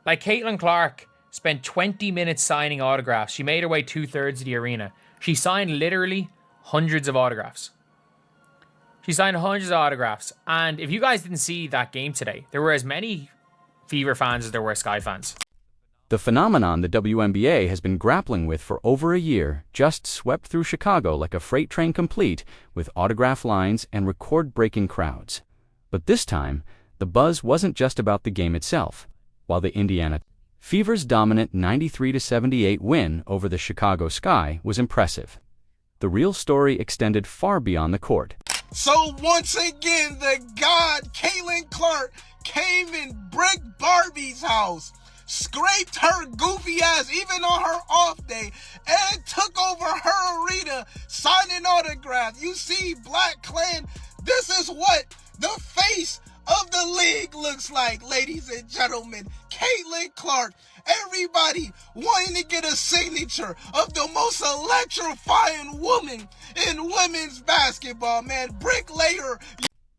Like, Caitlin Clark spent 20 minutes signing autographs. She made her way 2/3 of the arena. She signed literally hundreds of autographs. She signed hundreds of autographs. And if you guys didn't see that game today, there were as many Fever fans as there were Sky fans. The phenomenon the WNBA has been grappling with for over a year just swept through Chicago like a freight train complete with autograph lines and record-breaking crowds. But this time, the buzz wasn't just about the game itself. While the Indiana Fever's dominant 93-78 win over the Chicago Sky was impressive, the real story extended far beyond the court. So once again, the god Caitlin Clark came and bricked Barbie's house, scraped her goofy ass even on her off day, and took over her arena signing autographs. You see, Black Clan, this is what the face of the league looks like, ladies and gentlemen. Caitlin Clark, everybody wanting to get a signature of the most electrifying woman in women's basketball, man. Bricklayer.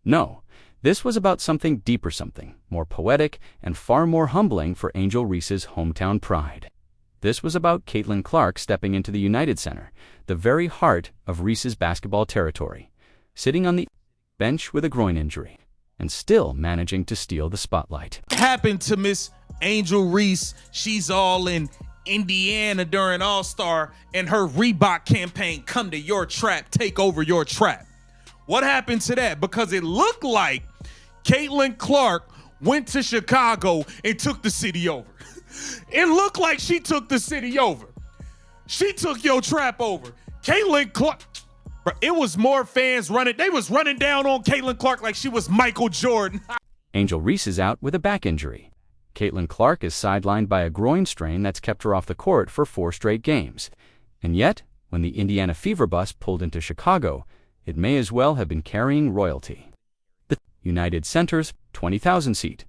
No, this was about something deeper, something more poetic and far more humbling for Angel Reese's hometown pride. This was about Caitlin Clark stepping into the United Center, the very heart of Reese's basketball territory, sitting on the bench with a groin injury, and still managing to steal the spotlight. Happened to Miss Angel Reese. She's all in Indiana during All-Star, and her Reebok campaign, "Come to your trap, take over your trap." What happened to that? Because it looked like Caitlin Clark went to Chicago and took the city over. It looked like she took the city over. She took your trap over. Caitlin Clark, it was more fans running. They was running down on Caitlin Clark like she was Michael Jordan. Angel Reese is out with a back injury. Caitlin Clark is sidelined by a groin strain that's kept her off the court for 4 straight games. And yet, when the Indiana Fever bus pulled into Chicago, it may as well have been carrying royalty. The United Center's 20,000-seat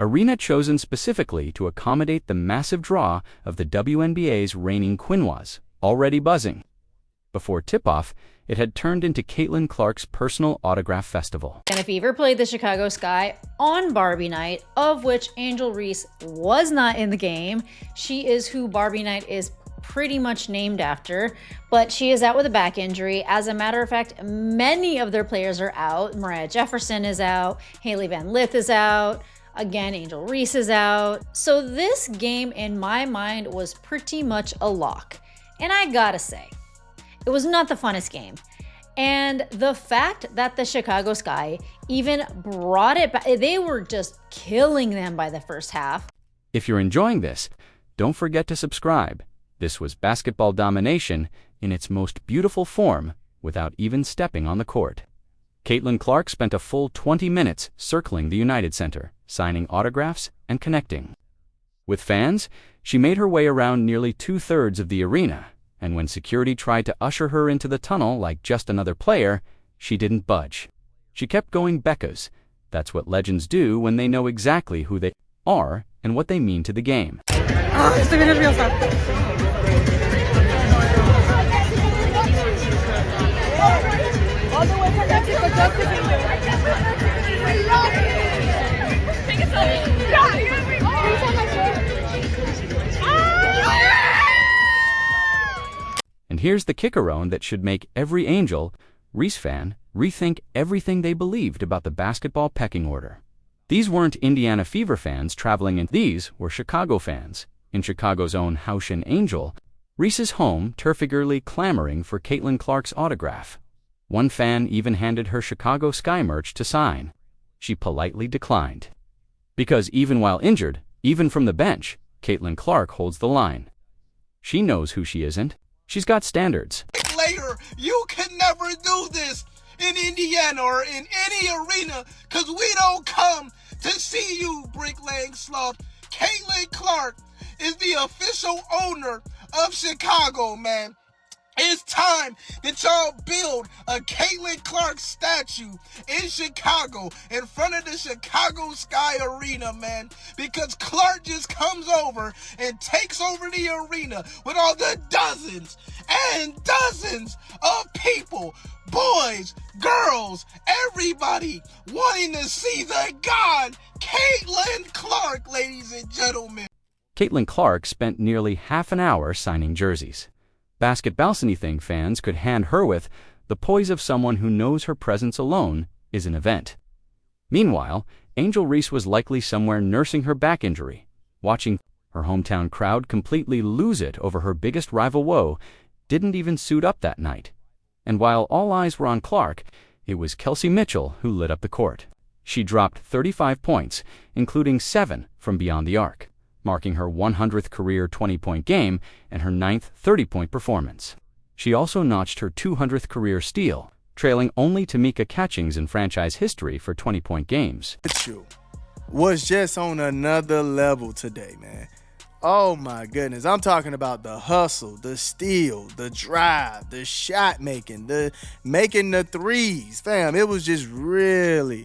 arena, chosen specifically to accommodate the massive draw of the WNBA's reigning queen, was already buzzing. Before tip-off, it had turned into Caitlin Clark's personal autograph festival. And if Fever played the Chicago Sky on Barbie Night, of which Angel Reese was not in the game. She is who Barbie Night is pretty much named after, but she is out with a back injury. As a matter of fact, many of their players are out. Mariah Jefferson is out. Haley Van Lith is out. Again, Angel Reese is out. So this game, in my mind, was pretty much a lock. And I gotta say, it was not the funnest game. And the fact that the Chicago Sky even brought it back, they were just killing them by the first half. If you're enjoying this, don't forget to subscribe. This was basketball domination in its most beautiful form without even stepping on the court. Caitlin Clark spent a full 20 minutes circling the United Center, signing autographs and connecting with fans. She made her way around nearly 2/3 of the arena, and when security tried to usher her into the tunnel like just another player, she didn't budge. She kept going Beccas. That's what legends do when they know exactly who they are and what they mean to the game. Estoy bien nerviosa. And here's the kickerone that should make every Angel Reese fan rethink everything they believed about the basketball pecking order. These weren't Indiana Fever fans traveling in. These were Chicago fans in Chicago's own Haitian Angel, Reese's home, turf-eagerly clamoring for Caitlin Clark's autograph. One fan even handed her Chicago Sky merch to sign. She politely declined. Because even while injured, even from the bench, Caitlin Clark holds the line. She knows who she isn't. She's got standards. Later, you can never do this in Indiana or in any arena, because we don't come to see you, bricklaying sloth. Caitlin Clark is the official owner of Chicago, man. It's time that y'all build a Caitlin Clark statue in Chicago in front of the Chicago Sky Arena, man. Because Clark just comes over and takes over the arena with all the dozens and dozens of people, boys, girls, everybody wanting to see the god Caitlin Clark, ladies and gentlemen. Caitlin Clark spent nearly half an hour signing jerseys. Basketball anything fans could hand her with the poise of someone who knows her presence alone is an event. Meanwhile, Angel Reese was likely somewhere nursing her back injury, watching her hometown crowd completely lose it over her biggest rival woe, didn't even suit up that night. And while all eyes were on Clark, it was Kelsey Mitchell who lit up the court. She dropped 35 points, including 7 from beyond the arc, marking her 100th career 20-point game and her 9th 30-point performance. She also notched her 200th career steal, trailing only Tamika Catchings in franchise history for 20-point games. Mitchell was just on another level today, man. Oh my goodness. I'm talking about the hustle, the steal, the drive, the shot making, the making the threes. Fam, it was just really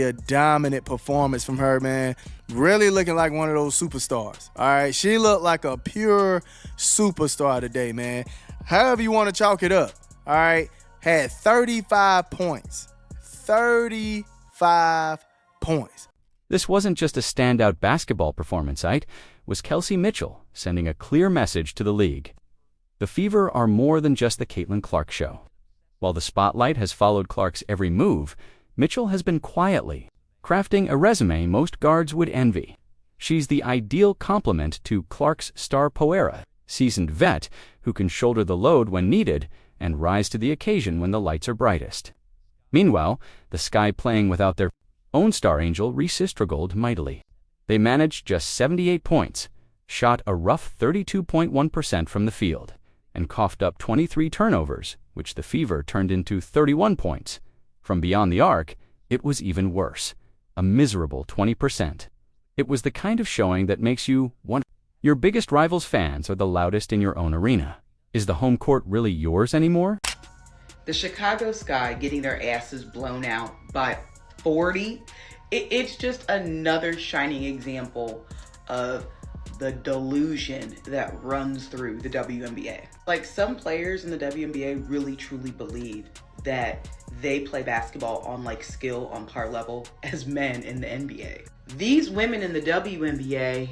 a dominant performance from her, man. Really looking like one of those superstars. All right, she looked like a pure superstar today, man. However you want to chalk it up. All right, had 35 points. 35 points. This wasn't just a standout basketball performance, it was Kelsey Mitchell sending a clear message to the league. The Fever are more than just the Caitlin Clark show. While the spotlight has followed Clark's every move, Mitchell has been quietly crafting a resume most guards would envy. She's the ideal complement to Clark's star Poera, seasoned vet who can shoulder the load when needed and rise to the occasion when the lights are brightest. Meanwhile, the Sky playing without their own star angel Reese struggled mightily. They managed just 78 points, shot a rough 32.1% from the field, and coughed up 23 turnovers, which the Fever turned into 31 points. From beyond the arc, it was even worse, a miserable 20%. It was the kind of showing that makes you wonder. Your biggest rival's fans are the loudest in your own arena. Is the home court really yours anymore? The Chicago Sky getting their asses blown out by 40, it's just another shining example of the delusion that runs through the WNBA. Like, some players in the WNBA really truly believe that they play basketball on like skill on par level as men in the NBA. These women in the WNBA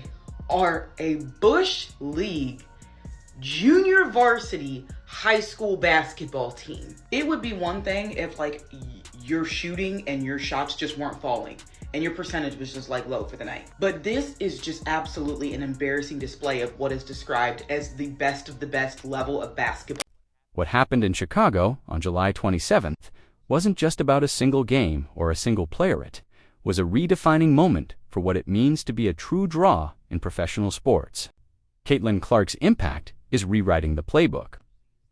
are a Bush League junior varsity high school basketball team. It would be one thing if like you're shooting and your shots just weren't falling and your percentage was just like low for the night. But this is just absolutely an embarrassing display of what is described as the best of the best level of basketball. What happened in Chicago on July 27th wasn't just about a single game or a single player. It was a redefining moment for what it means to be a true draw in professional sports. Caitlin Clark's impact is rewriting the playbook.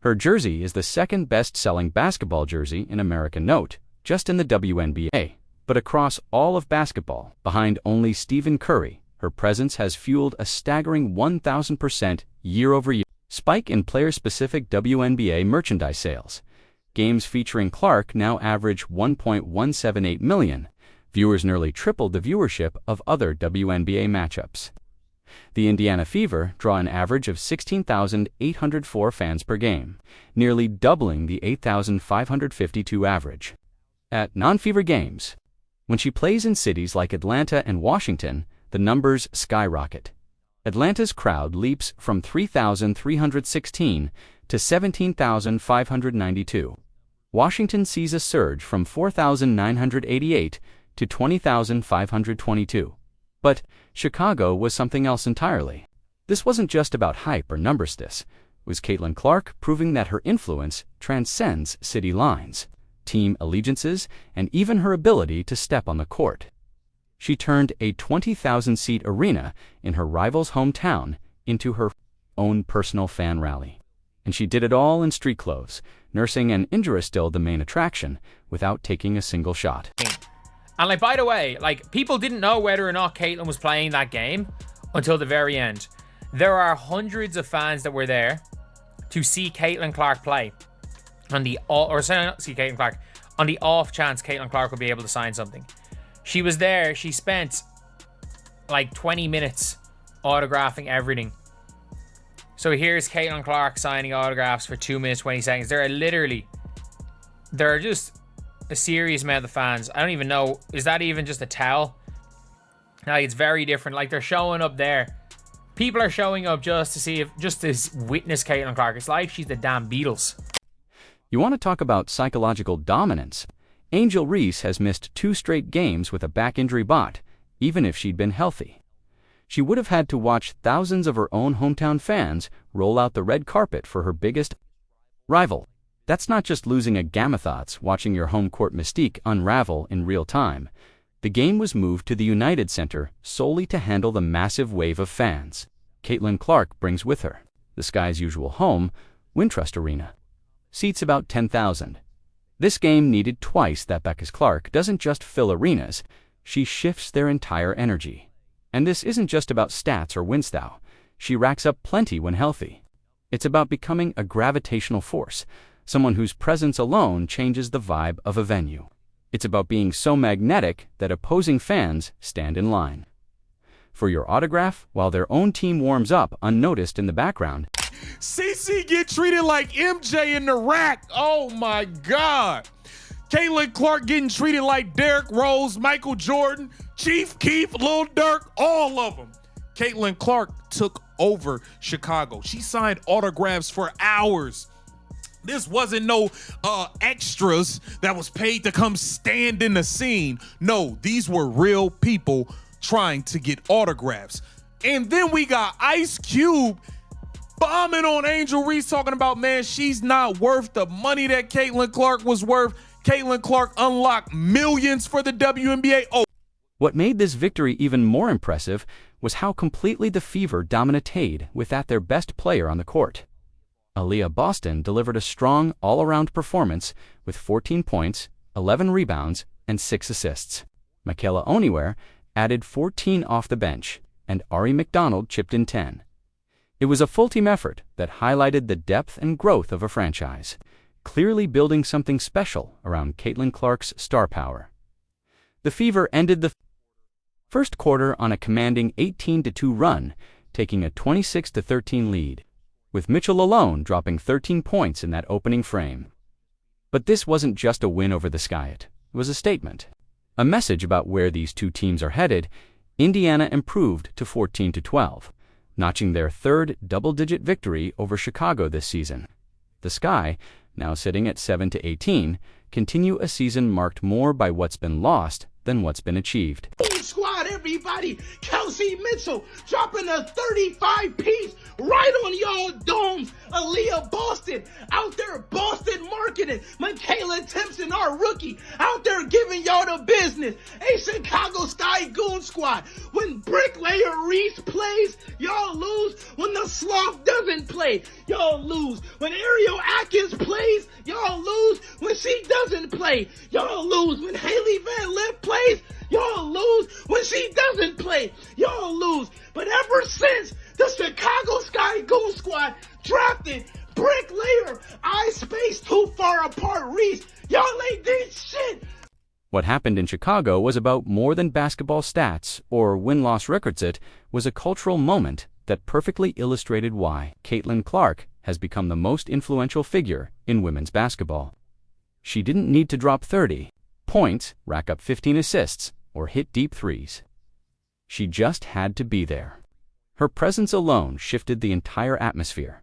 Her jersey is the second best-selling basketball jersey in American note, just in the WNBA. But across all of basketball, behind only Stephen Curry, her presence has fueled a staggering 1,000% year-over-year spike in player-specific WNBA merchandise sales. Games featuring Clark now average 1.178 million. Viewers nearly tripled the viewership of other WNBA matchups. The Indiana Fever draw an average of 16,804 fans per game, nearly doubling the 8,552 average. At non-Fever games, when she plays in cities like Atlanta and Washington, the numbers skyrocket. Atlanta's crowd leaps from 3,316 to 17,592. Washington sees a surge from 4,988 to 20,522. But Chicago was something else entirely. This wasn't just about hype or numbers. This was Caitlin Clark proving that her influence transcends city lines, team allegiances, and even her ability to step on the court. She turned a 20,000-seat arena in her rival's hometown into her own personal fan rally. And she did it all in street clothes, nursing an injury still the main attraction, without taking a single shot. And like, by the way, like, people didn't know whether or not Caitlin was playing that game until the very end. There are hundreds of fans that were there to see Caitlin Clark play on the off chance Caitlin Clark would be able to sign something. She was there. She spent like 20 minutes autographing everything. So here's Caitlin Clark signing autographs for 2 minutes 20 seconds. There are just a serious amount of fans. I don't even know, is that even just a towel? Like, it's very different. Like, they're showing up there People are showing up just to witness Caitlin Clark. It's like she's the damn Beatles. You want to talk about psychological dominance? Angel Reese has missed 2 straight games with a back injury bot, even if she'd been healthy. She would have had to watch thousands of her own hometown fans roll out the red carpet for her biggest rival. That's not just losing a Gamethots watching your home court mystique unravel in real time. The game was moved to the United Center solely to handle the massive wave of fans Caitlin Clark brings with her. The Sky's usual home, Wintrust Arena, seats about 10,000. This game needed twice that because Clark doesn't just fill arenas, she shifts their entire energy. And this isn't just about stats or win style. She racks up plenty when healthy. It's about becoming a gravitational force, someone whose presence alone changes the vibe of a venue. It's about being so magnetic that opposing fans stand in line for your autograph while their own team warms up unnoticed in the background. CC get treated like MJ in the rack. Oh my God. Caitlin Clark getting treated like Derrick Rose, Michael Jordan, Chief Keef, Lil Durk, all of them. Caitlin Clark took over Chicago. She signed autographs for hours. This wasn't no extras that was paid to come stand in the scene. No, these were real people trying to get autographs. And then we got Ice Cube bombing on Angel Reese, talking about, man, she's not worth the money that Caitlin Clark was worth. Caitlin Clark unlocked millions for the WNBA. Oh. What made this victory even more impressive was how completely the Fever dominated without their best player on the court. Aaliyah Boston delivered a strong all-around performance with 14 points, 11 rebounds, and 6 assists. Michaela Oniware added 14 off the bench, and Ari McDonald chipped in 10. It was a full team effort that highlighted the depth and growth of a franchise, clearly building something special around Caitlin Clark's star power. The Fever ended the first quarter on a commanding 18-2 run, taking a 26-13 lead, with Mitchell alone dropping 13 points in that opening frame. But this wasn't just a win over the Sky. It was a statement, a message about where these two teams are headed. Indiana improved to 14-12, notching their third double-digit victory over Chicago this season. The Sky, now sitting at 7-18, continue a season marked more by what's been lost than what's been achieved. Squad, everybody. Kelsey Mitchell dropping a 35-piece right on y'all domes. Aaliyah Boston out there Boston marketing. Michaela Timpson, our rookie, out there giving y'all the business. A Chicago Sky Goon Squad. When Bricklayer Reese plays, y'all lose. When the Sloth doesn't play, y'all lose. When Ariel Atkins plays, y'all lose. When she doesn't play, y'all lose. When Haley Van Lith plays, y'all lose. When she doesn't play, y'all lose. But ever since the Chicago Sky Goon Squad drafted Bricklayer, I spaced too far apart Reese, y'all ain't did shit. What happened in Chicago was about more than basketball stats or win-loss records. It was a cultural moment that perfectly illustrated why Caitlin Clark has become the most influential figure in women's basketball. She didn't need to drop 30 points, rack up 15 assists, or hit deep threes. She just had to be there. Her presence alone shifted the entire atmosphere.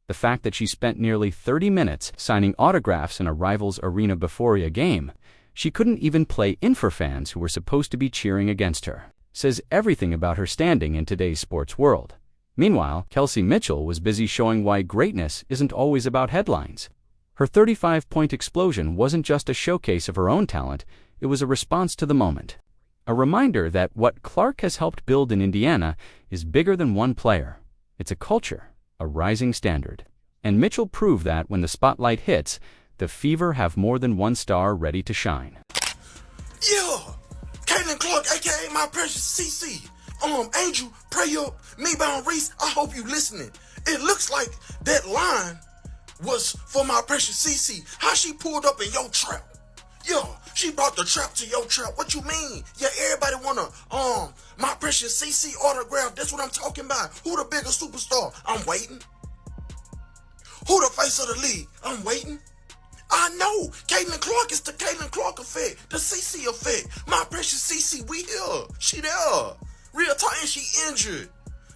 The fact that she spent nearly 30 minutes signing autographs in a rival's arena before a game, she couldn't even play in for fans who were supposed to be cheering against her, says everything about her standing in today's sports world. Meanwhile, Kelsey Mitchell was busy showing why greatness isn't always about headlines. Her 35-point explosion wasn't just a showcase of her own talent, it was a response to the moment. A reminder that what Clark has helped build in Indiana is bigger than one player. It's a culture, a rising standard. And Mitchell proved that when the spotlight hits, the Fever have more than one star ready to shine. Yeah, Caitlin Clark, aka my precious CC. Angel, pray up, me bound Reese. I hope you listening. It looks like that line was for my precious CC. How she pulled up in your trap. Yeah, she brought the trap to your trap. What you mean? Yeah, everybody wanna my precious CC autograph. That's what I'm talking about. Who the biggest superstar? I'm waiting. Who the face of the league? I'm waiting. I know. Caitlin Clark is the Caitlin Clark effect, the CC effect. My precious CC, we here. She there. Real time, she injured.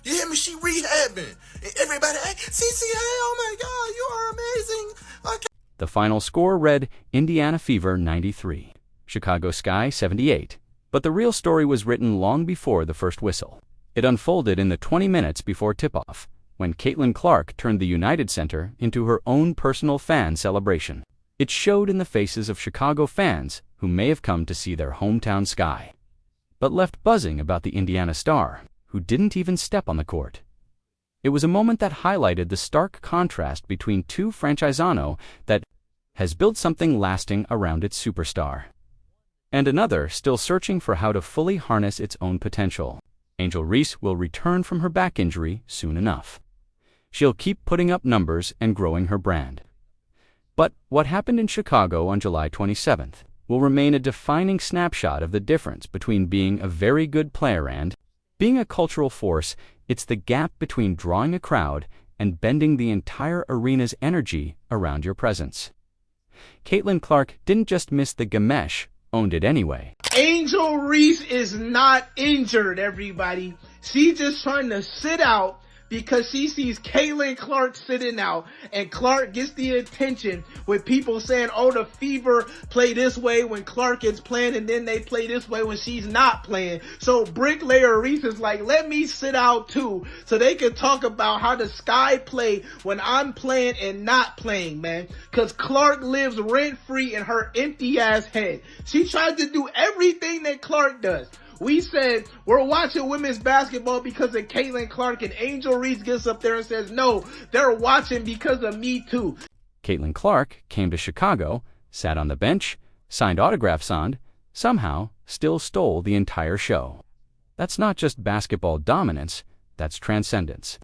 You hear me? She rehabbing. And everybody, hey, CC, hey, oh my God, you are amazing. Okay. The final score read Indiana Fever 93, Chicago Sky 78. But the real story was written long before the first whistle. It unfolded in the 20 minutes before tip-off, when Caitlin Clark turned the United Center into her own personal fan celebration. It showed in the faces of Chicago fans who may have come to see their hometown Sky, but left buzzing about the Indiana star, who didn't even step on the court. It was a moment that highlighted the stark contrast between two franchisano that has built something lasting around its superstar, and another still searching for how to fully harness its own potential. Angel Reese will return from her back injury soon enough. She'll keep putting up numbers and growing her brand. But what happened in Chicago on July 27th will remain a defining snapshot of the difference between being a very good player and being a cultural force. It's the gap between drawing a crowd and bending the entire arena's energy around your presence. Caitlin Clark didn't just miss the Gamesh, owned it anyway. Angel Reese is not injured, everybody. She's just trying to sit out because she sees Caitlin Clark sitting out, and Clark gets the attention with people saying, oh, the Fever play this way when Clark is playing, and then they play this way when she's not playing. So Bricklayer Reese is like, let me sit out too, so they can talk about how the Sky play when I'm playing and not playing, man. Because Clark lives rent-free in her empty-ass head. She tries to do everything that Clark does. We said we're watching women's basketball because of Caitlin Clark, and Angel Reese gets up there and says, no, they're watching because of me too. Caitlin Clark came to Chicago, sat on the bench, signed autographs on, somehow still stole the entire show. That's not just basketball dominance, that's transcendence.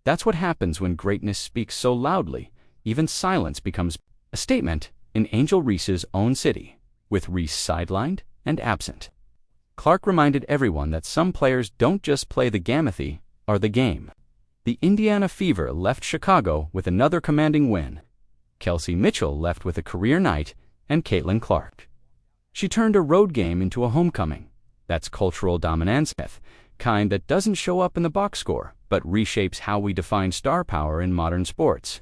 That's what happens when greatness speaks so loudly, even silence becomes a statement in Angel Reese's own city, with Reese sidelined and absent. Clark reminded everyone that some players don't just play the gamethy or the game. The Indiana Fever left Chicago with another commanding win. Kelsey Mitchell left with a career night, and Caitlin Clark. She turned a road game into a homecoming. That's cultural dominance, kind that doesn't show up in the box score, but reshapes how we define star power in modern sports.